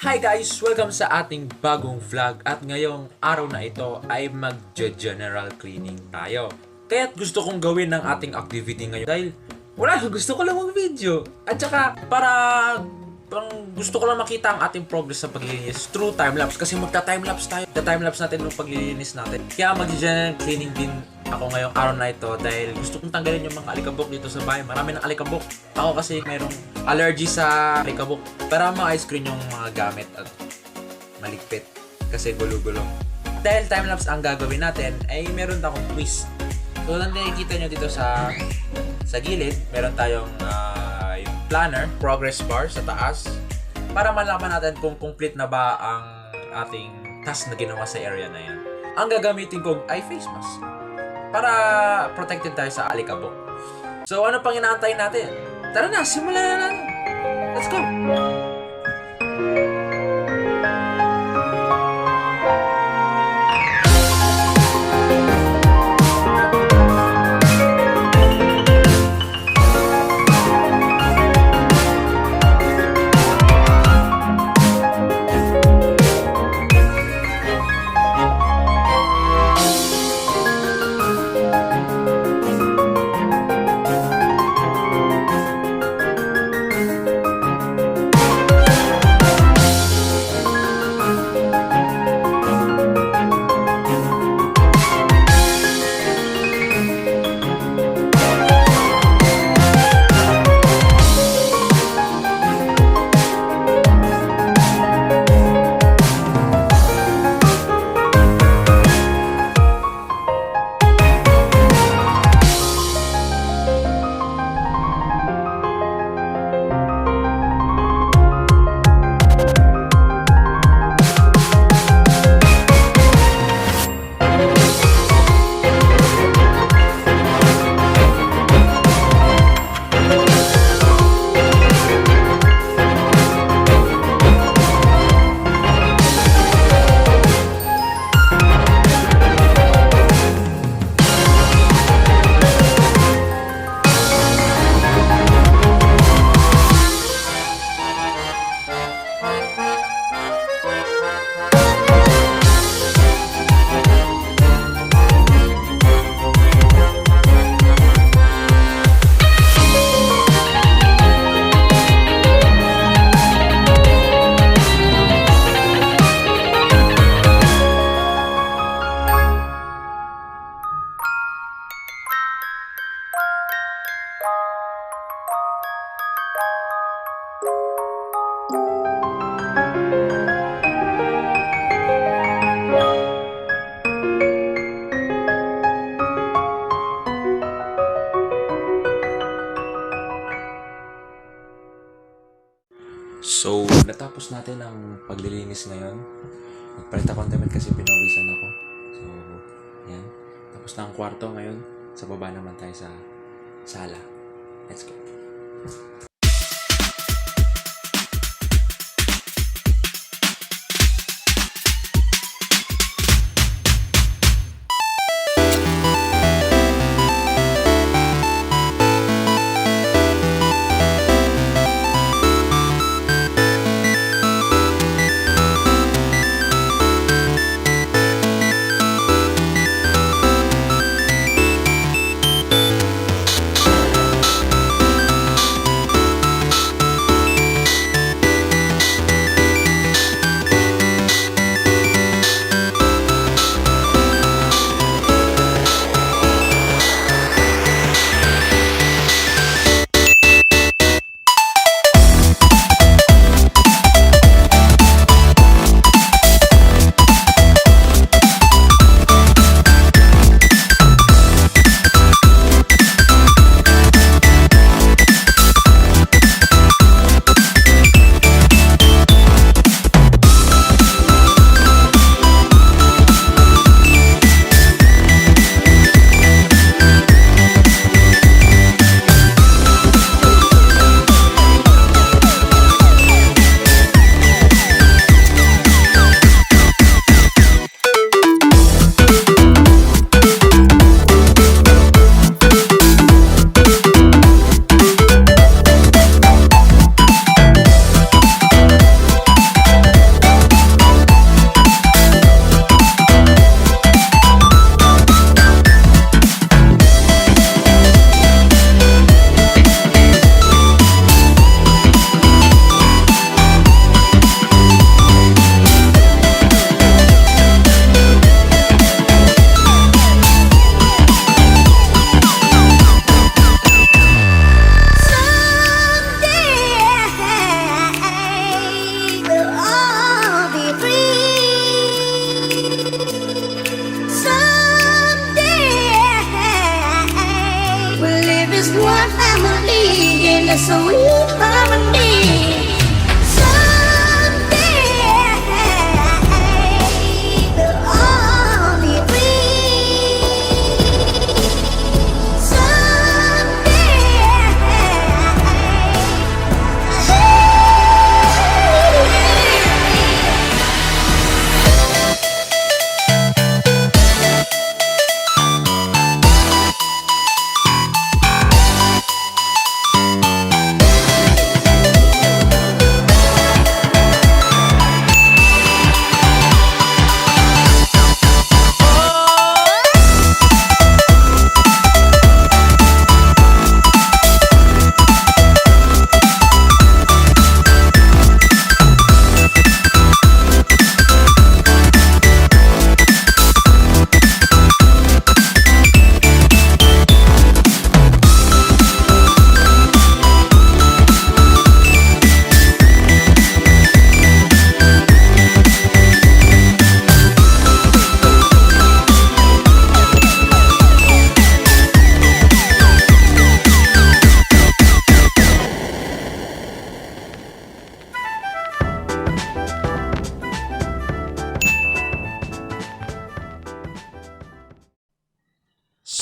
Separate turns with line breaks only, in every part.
Hi guys! Welcome sa ating bagong vlog at ngayong araw na ito ay mag-general cleaning tayo. Kaya't gusto kong gawin ng ating activity ngayon dahil gusto ko lang mag-video. At saka gusto ko lang makita ang ating progress sa paglilinis through timelapse kasi magta-timelapse tayo. Magta-timelapse natin yung paglilinis natin. Kaya mag-general cleaning din ako ngayong araw na ito dahil gusto kong tanggalin yung mga alikabok dito sa bahay. Marami ng alikabok. Ako kasi mayroong allergy sa alikabok. Para ma-ice cream yung mga gamit at maligpit kasi gulo-gulo. Dahil timelapse ang gagawin natin ay meron akong quiz. So nakikita nyo dito sa gilid, meron tayong yung planner, progress bar sa taas para malaman natin kung complete na ba ang ating task na ginawa sa area na yan. Ang gagamitin ko ay face mask para protected tayo sa alikabok. So ano pang inaantay natin? Tara na, simulan na natin. Let's go! So, natapos natin ang paglilinis ngayon. Nagpalit ako ng damit kasi pinawisan ako. So, yan. Tapos na ang kwarto ngayon. Sa baba naman tayo sa sala. Let's go.
sweet harmony. Someday we'll all be free.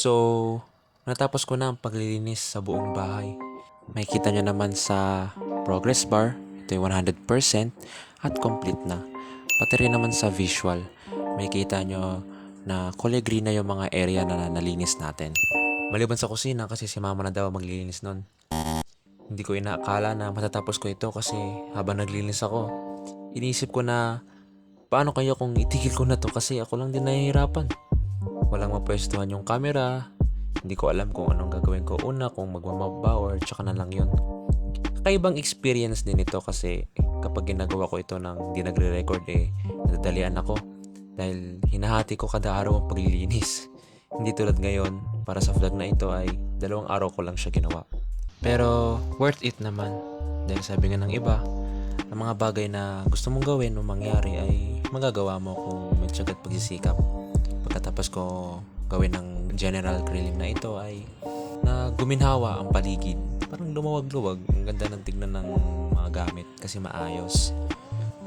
So, natapos ko na ang paglilinis sa buong bahay. Makikita nyo naman sa progress bar, ito yung 100% at complete na. Pati rin naman sa visual, makikita nyo na kulay green na yung mga area na nalinis natin. Maliban sa kusina kasi si mama na daw maglilinis nun. Hindi ko inaakala na matatapos ko ito kasi habang naglilinis ako, iniisip ko na paano kaya kung itigil ko na to kasi ako lang din nahihirapan. Walang mapwestuhan yung camera. Hindi ko alam kung anong gagawin ko una, kung magmamap ba or tsaka na lang yun. Kakaibang experience din ito kasi kapag ginagawa ko ito nang di nagre-record nadadalian ako. Dahil hinahati ko kada araw ang paglilinis. Hindi tulad ngayon, para sa vlog na ito ay 2 araw ko lang siya ginawa. Pero worth it naman. Dahil sabi nga ng iba, ang mga bagay na gusto mong gawin o mangyari ay magagawa mo kung may tiyaga at pagsisikap. Pagkatapos ko gawin ng general grilling na ito ay na guminhawa ang paligid. Parang lumawag-luwag. Ang ganda ng tignan ng mga gamit kasi maayos.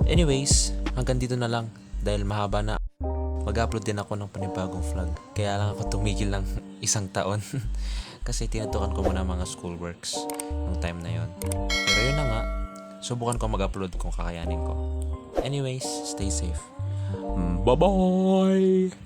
Anyways, hanggang dito na lang dahil mahaba na. Mag-upload din ako ng panibagong vlog. Kaya lang ako tumigil ng 1 taon. Kasi tinutukan ko muna mga schoolworks nung time na yon. Pero yun na nga, subukan ko mag-upload kung kakayanin ko. Anyways, stay safe. Bye-bye!